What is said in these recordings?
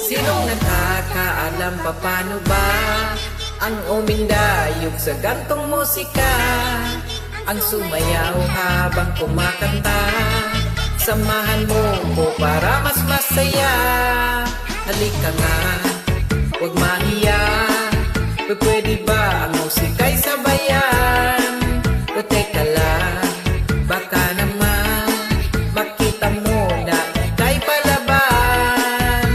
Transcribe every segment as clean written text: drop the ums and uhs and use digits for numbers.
Sinong nakakaalam pa paano ba ang umindayog sa gantong musika? Ang sumayaw habang kumakanta, samahan mo ko para mas masaya. Halika nga, huwag mahiya, pwede ba ang musika'y sabayan? O teka lang, baka naman makita mo na ika'y palaban.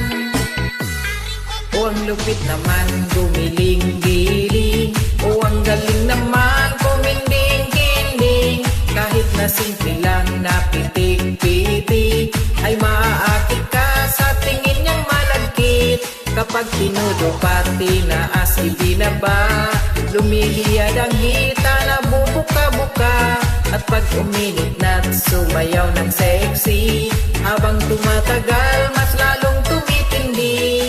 O ang lupit naman gumiling-giling, o ang galing naman kuminding-kinding. Kahit na simple lang na pitik-pitik, ay maaakit ka sa tingin niyang malagkit. Kapag tinudo pati na as ibinaba, lumiliyad ang hita na bubuka-buka. At pag uminit na't sumayaw ng sexy, habang tumatagal mas lalong tumitindi.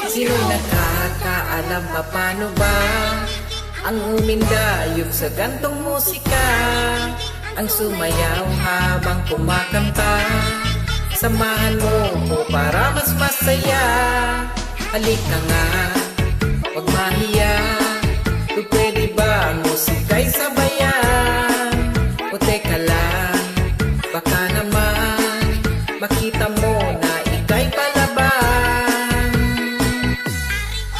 Sino nakakaalam pa paano ba ang umindayog sa gantong musika? Ang sumayaw habang kumakanta, samahan mo ko para mas masaya. Halika nga, huwag mahiya, pwede ba ang musika'y sabayan? O teka lang, baka naman makita mo na ika'y palaban.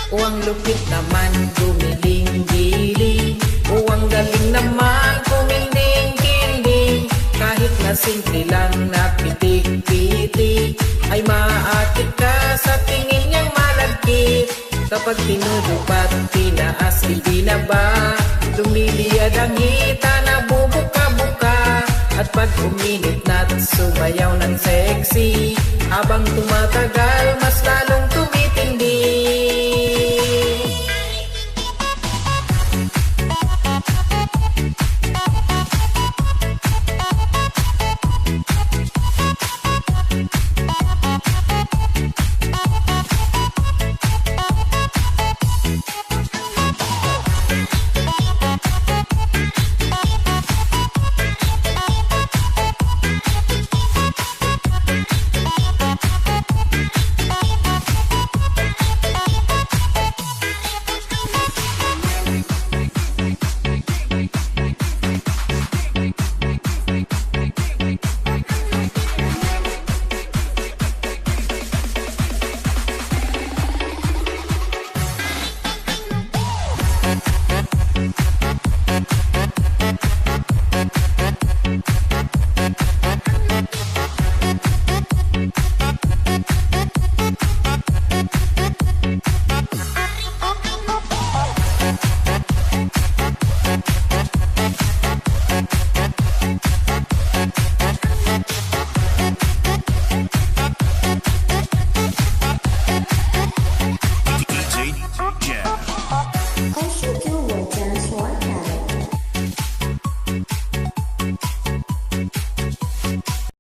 O ang lupit naman gumiling-giling, o ang galing naman kuminding-kinding. Kahit na simple lang na pitik-pitik, ay maaakit ka sa tingin niyang malagkit. Kapag tinudo pati tinaas ibinaba, lumiliyad ang hita na bubuka-buka. At pag uminit na't sumayaw ng sexy, habang tumatagal mas lalong